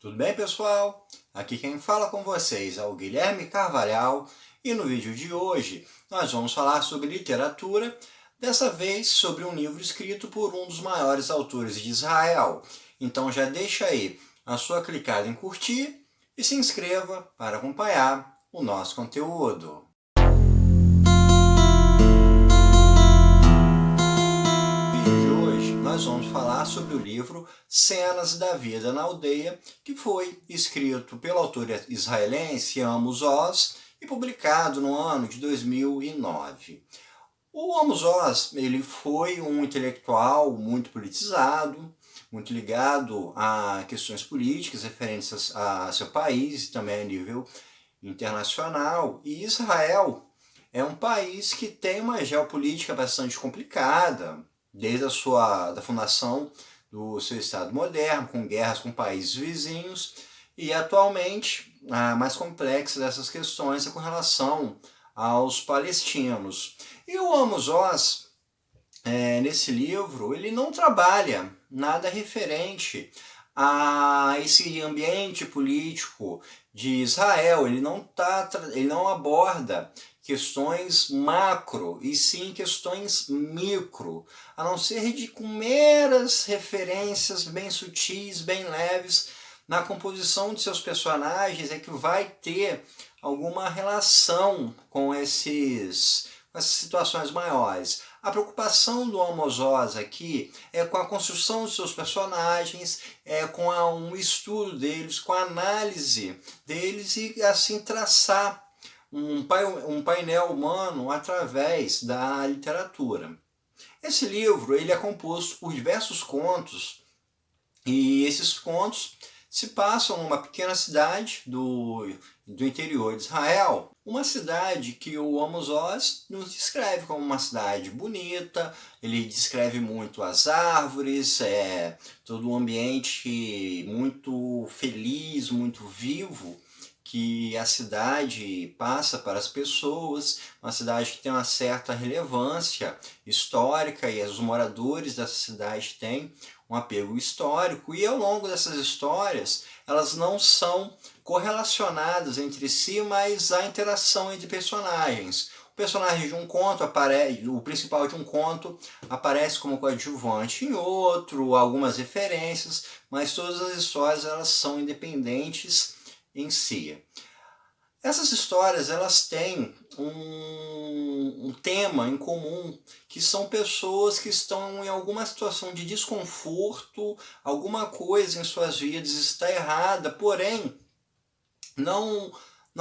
Tudo bem, pessoal? Aqui quem fala com vocês é o Guilherme Carvalhal e no vídeo de hoje nós vamos falar sobre literatura, dessa vez sobre um livro escrito por um dos maiores autores de Israel. Então já deixa aí a sua clicada em curtir e se inscreva para acompanhar o nosso conteúdo. Nós vamos falar sobre o livro Cenas da Vida na Aldeia, que foi escrito pelo autor israelense Amos Oz e publicado no ano de 2009. O Amos Oz ele foi um intelectual muito politizado, muito ligado a questões políticas referentes a seu país e também a nível internacional. E Israel é um país que tem uma geopolítica bastante complicada, desde da fundação do seu Estado moderno, com guerras com países vizinhos, e atualmente a mais complexa dessas questões é com relação aos palestinos. E o Amos Oz, nesse livro, ele não trabalha nada referente a esse ambiente político de Israel, ele não aborda questões macro, e sim questões micro, a não ser com meras referências bem sutis, bem leves, na composição de seus personagens é que vai ter alguma relação com essas situações maiores. A preocupação do Amos Oz aqui é com a construção dos seus personagens, com um estudo deles, com a análise deles e assim traçar um painel humano através da literatura. Esse livro ele é composto por diversos contos e esses contos se passam numa pequena cidade do interior de Israel, uma cidade que o Amos Oz nos descreve como uma cidade bonita, ele descreve muito as árvores, todo um ambiente muito feliz, muito vivo, que a cidade passa para as pessoas, uma cidade que tem uma certa relevância histórica e os moradores dessa cidade têm um apego histórico, e ao longo dessas histórias elas não são correlacionadas entre si, mas há interação entre personagens. O personagem de um conto aparece, o principal de um conto aparece como coadjuvante em outro, algumas referências, mas todas as histórias elas são independentes em si. Essas histórias elas têm um tema em comum, que são pessoas que estão em alguma situação de desconforto, alguma coisa em suas vidas está errada, porém não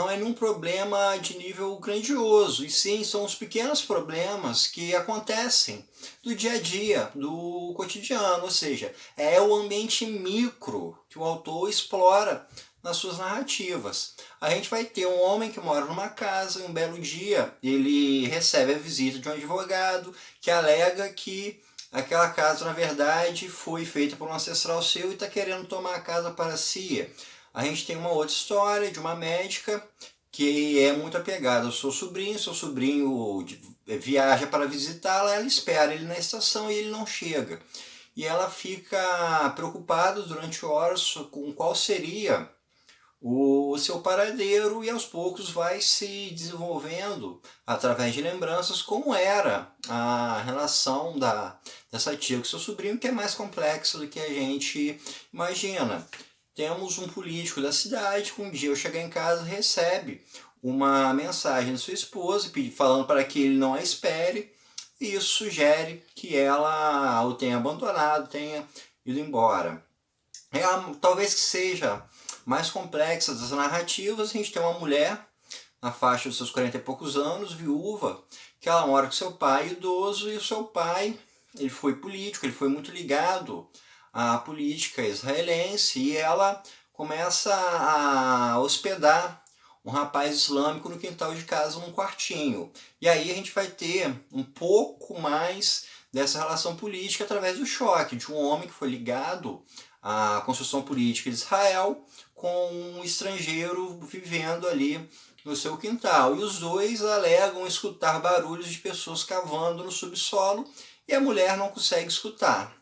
é nenhum problema de nível grandioso, e sim são os pequenos problemas que acontecem do dia a dia, do cotidiano, ou seja, é o ambiente micro que o autor explora nas suas narrativas. A gente vai ter um homem que mora numa casa e um belo dia ele recebe a visita de um advogado que alega que aquela casa na verdade foi feita por um ancestral seu e está querendo tomar a casa para si. A gente tem uma outra história de uma médica que é muito apegada ao seu sobrinho viaja para visitá-la, ela espera ele na estação e ele não chega. E ela fica preocupada durante horas com qual seria o seu paradeiro, e aos poucos vai se desenvolvendo através de lembranças como era a relação dessa tia com seu sobrinho, que é mais complexa do que a gente imagina. Temos um político da cidade que um dia ao chegar em casa recebe uma mensagem da sua esposa falando para que ele não a espere, e isso sugere que ela o tenha abandonado, tenha ido embora. Talvez que seja mais complexa das narrativas, a gente tem uma mulher na faixa dos seus 40 e poucos anos, viúva, que ela mora com seu pai idoso, e o seu pai ele foi político, ele foi muito ligado à política israelense, e ela começa a hospedar um rapaz islâmico no quintal de casa, num quartinho. E aí a gente vai ter um pouco mais dessa relação política através do choque de um homem que foi ligado à construção política de Israel com um estrangeiro vivendo ali no seu quintal. E os dois alegam escutar barulhos de pessoas cavando no subsolo e a mulher não consegue escutar.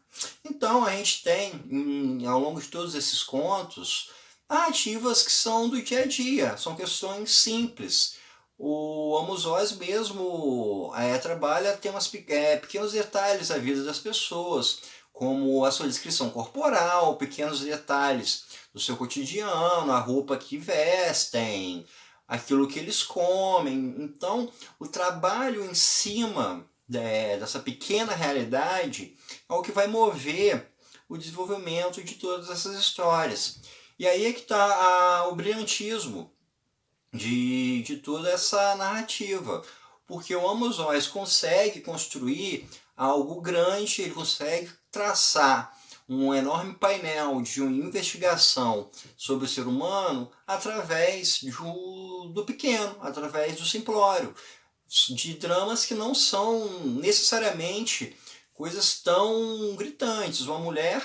Então a gente tem, ao longo de todos esses contos, a narrativas que são do dia a dia, são questões simples. O Amos Oz mesmo trabalha temas pequenos detalhes da vida das pessoas, como a sua descrição corporal, pequenos detalhes do seu cotidiano, a roupa que vestem, aquilo que eles comem. Então, o trabalho em cima dessa pequena realidade é o que vai mover o desenvolvimento de todas essas histórias. E aí é que está o brilhantismo de toda essa narrativa, porque o Amos Oz consegue construir algo grande, ele consegue traçar um enorme painel de uma investigação sobre o ser humano através do pequeno, através do simplório, de dramas que não são necessariamente coisas tão gritantes. Uma mulher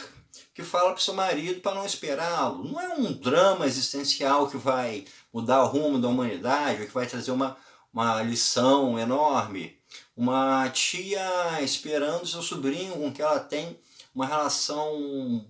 que fala para o seu marido para não esperá-lo, não é um drama existencial que vai mudar o rumo da humanidade, ou que vai trazer uma lição enorme. Uma tia esperando seu sobrinho com que ela tem uma relação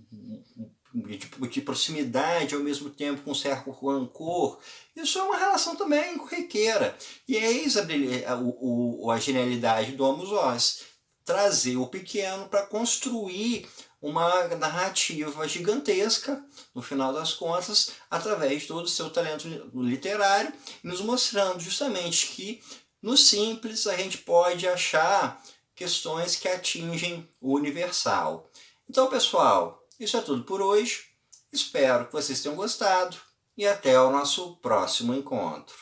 de proximidade, ao mesmo tempo com certo rancor. Isso é uma relação também corriqueira. E eis a genialidade do Amos Oz, trazer o pequeno para construir uma narrativa gigantesca, no final das contas, através de todo o seu talento literário, nos mostrando justamente que no simples a gente pode achar questões que atingem o universal. Então, pessoal, isso é tudo por hoje. Espero que vocês tenham gostado e até o nosso próximo encontro.